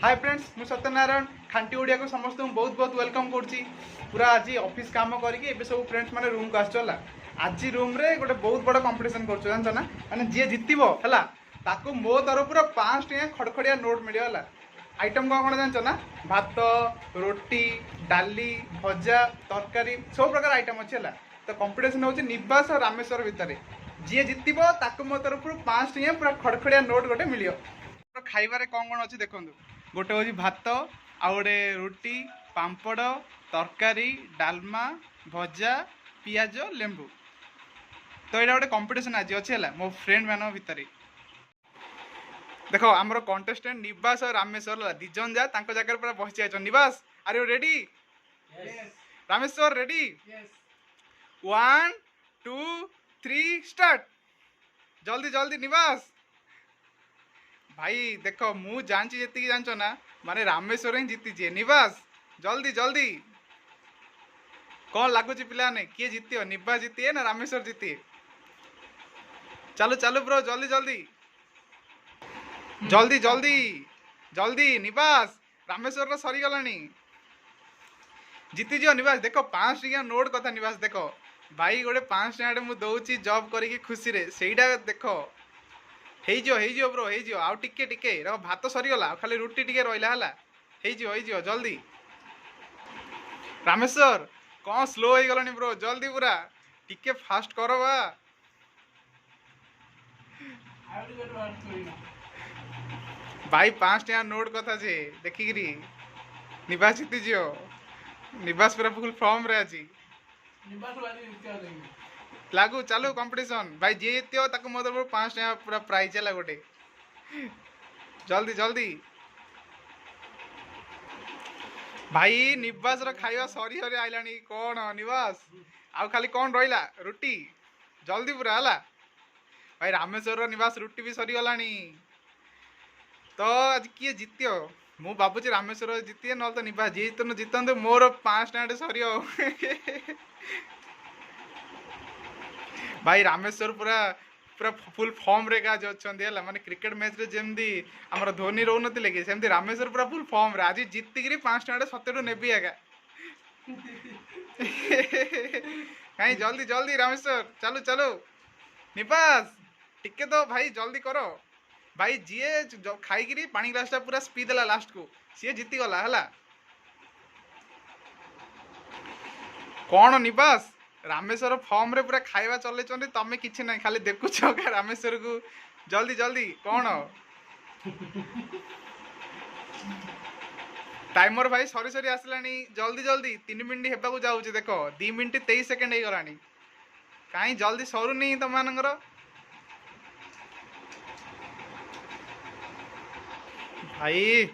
Hi friends मु सत्यनारायण खांटी ओडिया को समस्त बहुत बहुत वेलकम करुच्ची पूरा आज ऑफिस काम करके सब फ्रेंड्स माने रूम को आसला आज रूम रे गोटे बहुत बड़ा कंपटीशन कर जानछ ना माने जी जितबो हला ताको मो तरफ 5 टका खड़खड़िया नोट मिलला आइटम कौन कौन जानछ ना भात रोटी डाली भजा तरकारी सब प्रकार आइटम अच्छे है तो कंपटीशन होची निवास और रामेश्वर भितर जी जितबो ताको मो तरफ 5 टका पूरा खड़खड़िया नोट गोटे मिलियो खाइबारे कौन कौन अच्छी देखो गोटे हूँ भात आउ गोटे रुटी पापड़ तरकारी डालमा भजा पियाज लेंबू तो यहाँ गोटे कंपटीशन आज अच्छे है मो फ्रेंड मान भितर देखो आमर कंटेस्टेंट निवास और रामेश्वर दिजन जा जगह पूरा बसी जाइछ Nivas are you ready Rameshwar ready 1 2 3 start जल्दी जल्दी निवास भाई देखो मु जानची जी जानच ना माने रामेश्वर ही जीती निवास जल्दी जल्दी कौन लगुच पिला ने किए जीती निवास जीती ना रामेश्वर जीती चलो चलो ब्रो जल्दी जल्दी जल्दी जल्दी जल्दी निवास रामेश्वर सरीगला जीतीज निवास देखो 5 टका नोट कथा निवास देखो भाई गोटे 5 टका मुझे दौची जॉब करके खुशी रे सेटा देखो हो ब्रो हो आउ टिके टिके भात सरीगला खाली रुटी टिके रहा है जल्दी रामेश्वर कौन स्लो हो गलानी ब्रो जल्दी पूरा टिके फास्ट करो बा भाई 5 टका नोट कथा जे देखिकी निवास जीतीज निवास पूरा फुल फॉर्म रे आज लागू चलो कंपटीशन भाई जी जीतो ताको मो तरफ 5 टका पूरा प्राइज है गोटे जल्दी जल्दी भाई निवास रो खाइबा सरी सरी आइलानी कौन निवास आउ खाली कौन रहिला रुटी जल्दी पूरा हला भाई रामेश्वर रो निवास रुटी भी सरी गलानी तो आज किए जीत्यो मु बाबूजी रामेश्वर जीतिए न तो निवास जीतन जीतन मोर 5 टका सरी भाई रामेश्वर पूरा पूरा फुल फॉर्म रे आज अच्छा माने क्रिकेट मैच रे जेमदी हमर धोनी रहू नथिले कि सेमदी रामेश्वर पूरा फुल फॉर्म रे आज जीतिकी 5 टका सतेटू नेबी आगा कहीं जल्दी जल्दी रामेश्वर चलो चलो निवास टिके तो भाई जल्दी करो भाई जी खाई पानी ग्लास पूरा स्पी देला लास्ट को सी जीती गला है कौन निवास रामेश्वर फॉर्म रे पूरा खाइबा चले तमें किसी ना खाली देखुच रामेश्वर को जल्दी जल्दी कौन टाइमर भाई सरी सरी आसलानी जल्दी जल्दी 3 मिनट हेबाकू जाऊँ देखो 2 मिनट 23 सेकेंड हो गलानी कहीं जल्दी सरुनी तुम मानकर भाई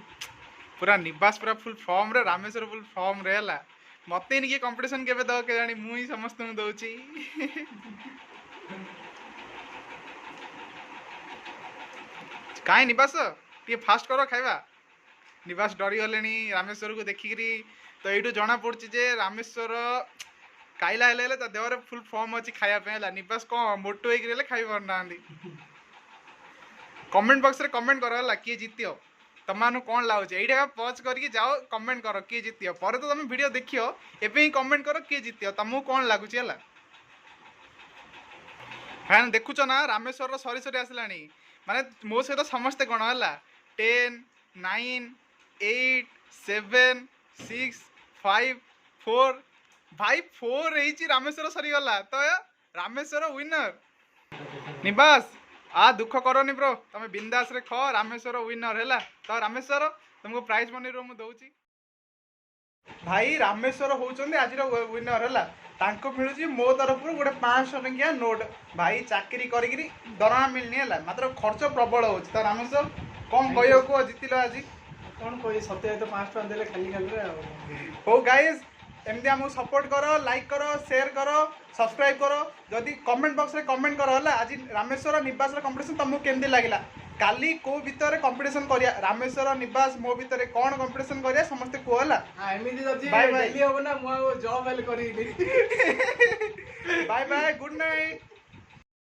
पूरा निवास पूरा फुल फॉर्म रे रामेश्वर फुल फॉर्म रे है मत ही कंपटीशन के दो के जानी मुई समस्त दौची कहीं निवास टे फास्ट करो खाइबा निवास डरी गले रामेश्वर को देखिकी तो ये जना पड़ी जे रामेश्वर काइला हेले देवर फुल फॉर्म अच्छी खायापे निवास कौन मोटू होकर खाई पारना कमेंट बॉक्स रे कमेंट करो किए जीतियो तुम कौन लगुच ये पॉज करके जाओ कमेंट कर किए जीतियो पर तो तुम वीडियो देखियो एबे ही कमेंट करो किए जीतियो तुमको कौन लगुच है फैन देखुच ना रामेश्वर सरी सरी आसलानी माने मो सहित समस्ते कौन है 10 9 8 7 6 5 4 भाई 4 रही रामेश्वर सरीगला तो रामेश्वर विनर निवास आ दुख करनी ब्रो तुम बिंदास रे खो रामेश्वर विनर है तो रामेश्वर तुमको प्राइज मनी रो दौची भाई रामेश्वर होउचंदी आज विनर है मिलूँ मो तरफ गोटे 500 टंकिया नोट भाई चाकरी करी दरमा मिलनी है मात्र खर्च प्रबल हो तो रामेश्वर कौन कह जीतिल आज कौन कह सत्य तो 5 टका देले खाली खाली हो गाइस एमती आमको सपोर्ट करो लाइक करो शेयर करो सब्सक्राइब करो जदि कमेंट बॉक्स रे कमेंट करो है आज रामेश्वर निवास कंपटीशन तुमको केमती लगे काली को भितर कंपटीशन करिया रामेश्वर निवास मो भितर कौन कंपटीशन करिया समस्त को हला एमिति जदि डेली हो ना मो जॉब हेल करी बाय बाय गुड नाइट।